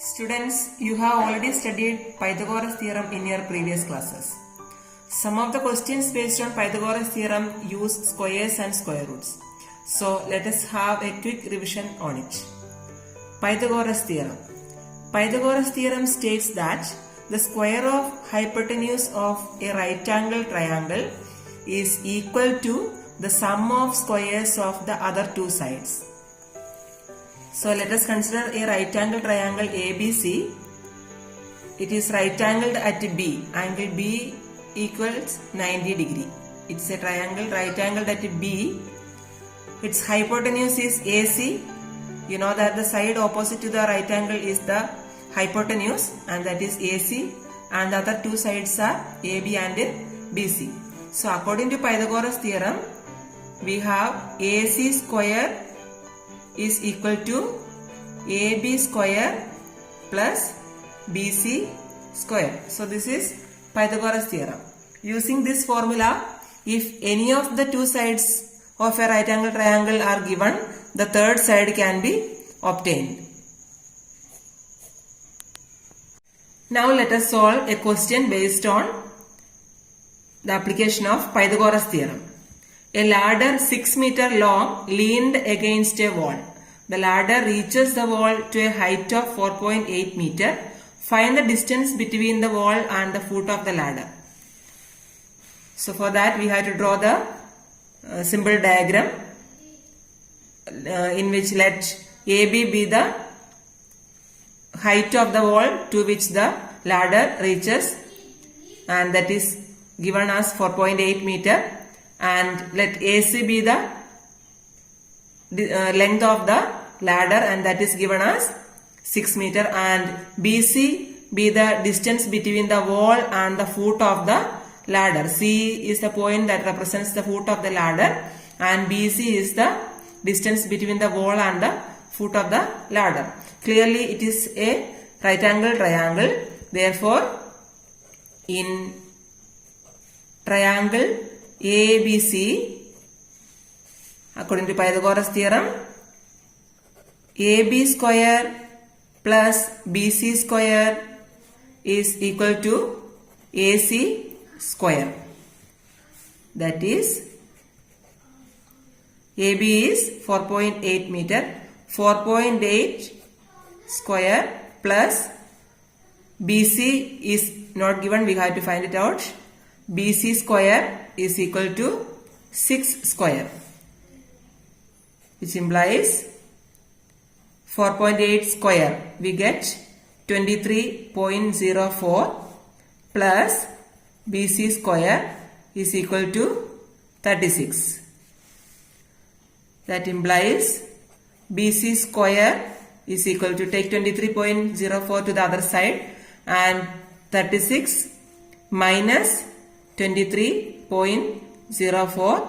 Students, you have already studied Pythagoras theorem in your previous classes. Some of the questions based on Pythagoras theorem use squares and square roots. So let us have a quick revision on it. Pythagoras theorem. Pythagoras theorem states that the square of hypotenuse of a right angle triangle is equal to the sum of squares of the other two sides. So let us consider a right angle triangle ABC. It is right angled at B. Angle B equals 90 degree. It's a triangle right angled at B. Its hypotenuse is AC. You know that the side opposite to the right angle is the hypotenuse, and that is AC, and the other two sides are AB and BC. So according to Pythagoras theorem, we have AC square is equal to AB square plus BC square. So this is Pythagoras theorem. Using this formula, if any of the two sides of a right angle triangle are given, the third side can be obtained. Now let us solve a question based on the application of Pythagoras theorem. A ladder 6 meters long leaned against a wall. The ladder reaches the wall to a height of 4.8 meters. Find the distance between the wall and the foot of the ladder. So for that we have to draw the symbol diagram in which let AB be the height of the wall to which the ladder reaches, and that is given as 4.8 meters. And let AC be the length of the ladder, and that is given as 6 meters, and BC be the distance between the wall and the foot of the ladder. C is the point that represents the foot of the ladder, and BC is the distance between the wall and the foot of the ladder. Clearly it is a right angle triangle. Therefore, in triangle ABC, according to Pythagoras theorem, AB square plus BC square is equal to AC square. That is, AB is 4.8 meters. 4.8 square plus BC is not given, we have to find it out. BC square is equal to 6 square, which implies 4.8 square. We get 23.04 plus BC square is equal to 36. That implies BC square is equal to, take 23.04 to the other side, and 36 minus 23.04.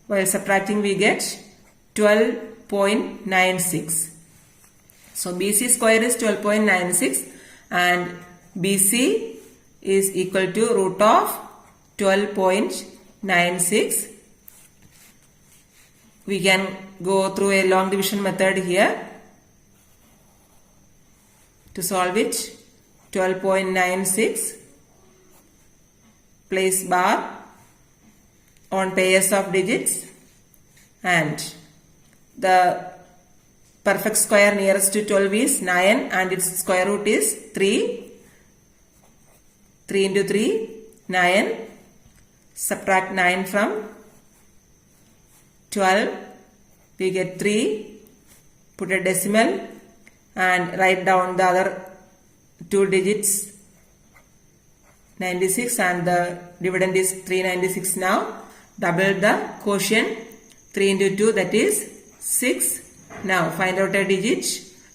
While subtracting we get 12.96. So BC square is 12.96 and BC is equal to root of 12.96. We can go through a long division method here to solve it. 12.96, place bar on pairs of digits, and the perfect square nearest to 12 is 9 and its square root is 3. 3 into 3, 9. Subtract 9 from 12. We get 3. Put a decimal and write down the other two digits, 96, and the dividend is 396 now. Double the quotient, 3 into 2, that is 6. Now find out a digit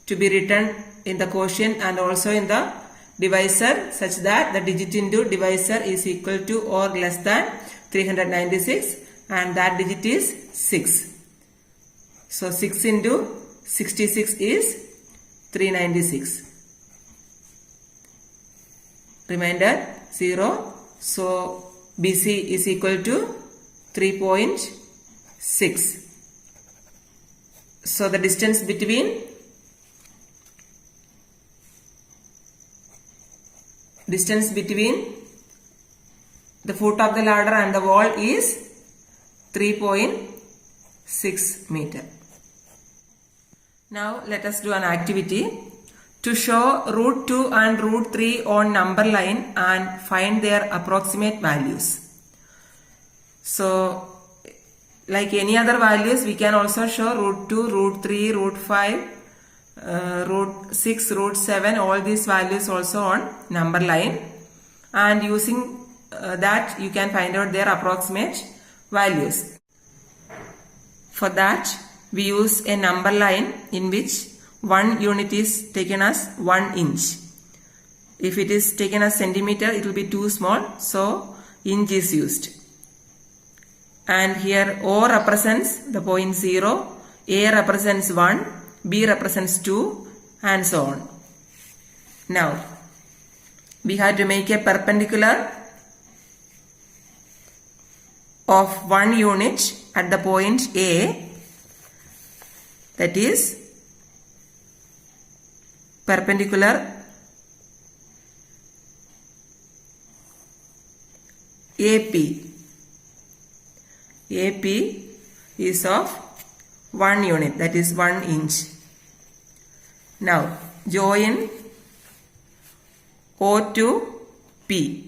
to be written in the quotient and also in the divisor, such that the digit into divisor is equal to or less than 396, and that digit is 6. So 6 into 66 is 396. Remainder 0. So BC is equal to 3.6. So the distance between distance between the foot of the ladder and the wall is 3.6 meter. Now let us do an activity to show root 2 and root 3 on number line and find their approximate values. So like any other values, we can also show root 2, root 3, root 5, root 6, root 7, all these values also on number line, and using that you can find out their approximate values. For that we use a number line in which 1 unit is taken as 1 inch. If it is taken as centimeter, it will be too small, so inch is used. And here O represents the point 0, A represents 1, B represents 2, and so on. Now we have to make a perpendicular of 1 unit at the point A, that is perpendicular AP. AP is of 1 unit, that is 1 inch. Now join O to P.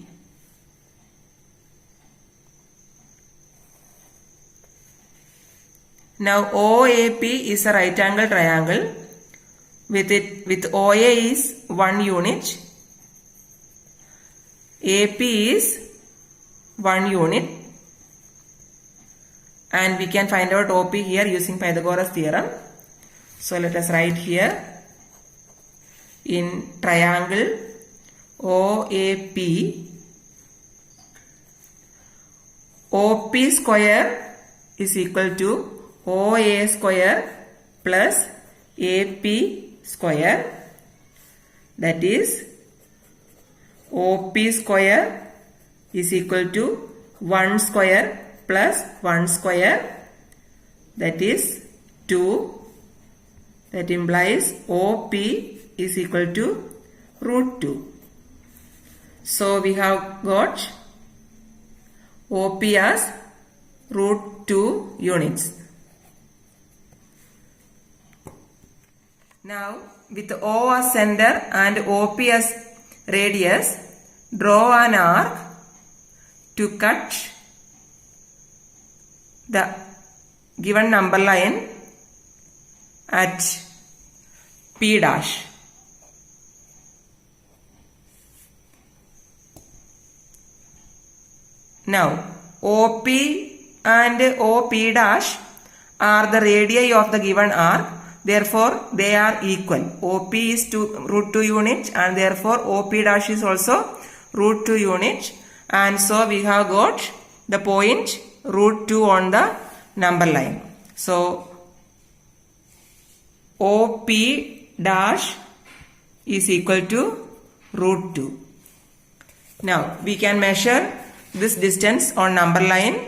Now OAP is a right angle triangle. With OA is 1 unit, AP is 1 unit, and we can find out OP here using Pythagoras theorem. So let us write here in triangle OAP, OP square is equal to OA square plus AP square, that is OP square is equal to 1 square plus 1 square, that is 2. That implies OP is equal to root 2. So we have got OP as root 2 units. Now with O as center and OP as radius, draw an arc to cut the given number line at P dash. Now OP and OP dash are the radii of the given arc. Therefore, they are equal. OP is root 2 units, and therefore OP dash is also root 2 units. And so we have got the point root 2 on the number line. So OP dash is equal to root 2. Now we can measure this distance on number line.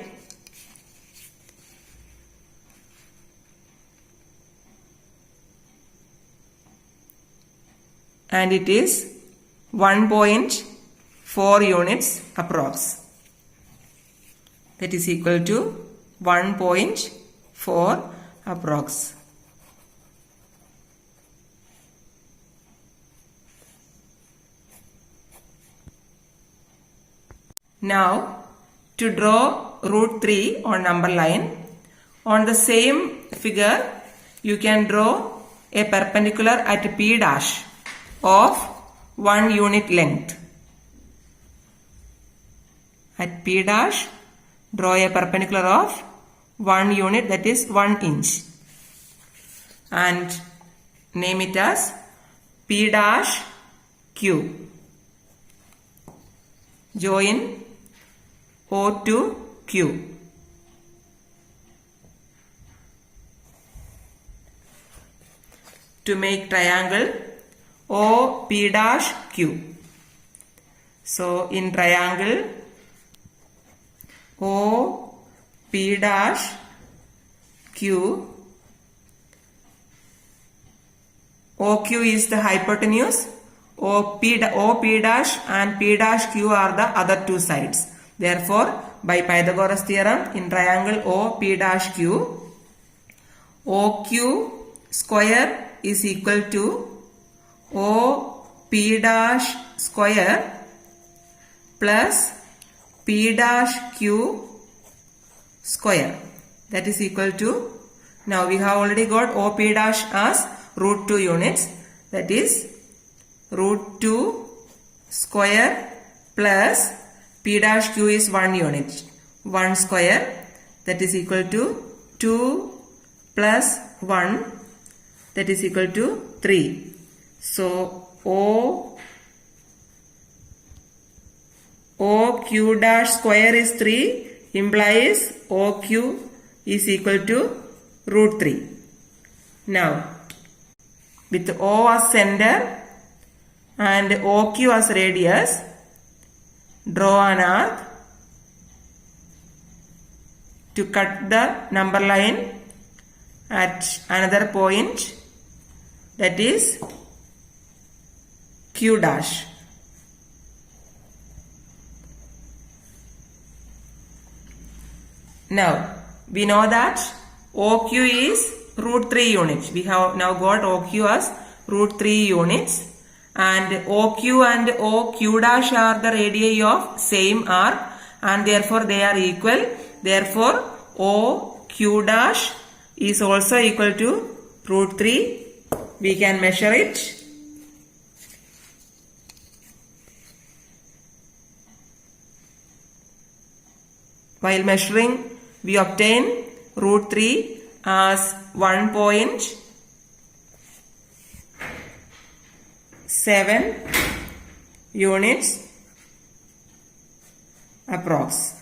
And it is 1.4 units approx. That is equal to 1.4 approx. Now to draw root 3 on number line, on the same figure you can draw a perpendicular at P dash of 1 unit length. At P dash, draw a perpendicular of 1 unit, that is 1 inch, and name it as P dash Q. Join O to Q. To make triangle O P dash Q. So in triangle O P dash Q, OQ is the hypotenuse, OP dash and P dash Q are the other two sides. Therefore, by Pythagoras theorem, in triangle OP dash Q, OQ square is equal to OP dash square plus P dash Q square. That is equal to, now we have already got OP dash as root 2 units. That is root 2 square plus P dash Q is 1 unit. 1 square, that is equal to 2 plus 1, that is equal to 3. So OQ dash square is 3 implies OQ is equal to root 3. Now, with O as center and OQ as radius, draw an arc to cut the number line at another point, that is Q dash. Now, we know that OQ is root 3 units. We have now got OQ as root 3 units, and OQ and OQ dash are the radii of same arc, and therefore they are equal. Therefore, OQ dash is also equal to root 3. We can measure it. While measuring, we obtain root 3 as 1.7 units approx.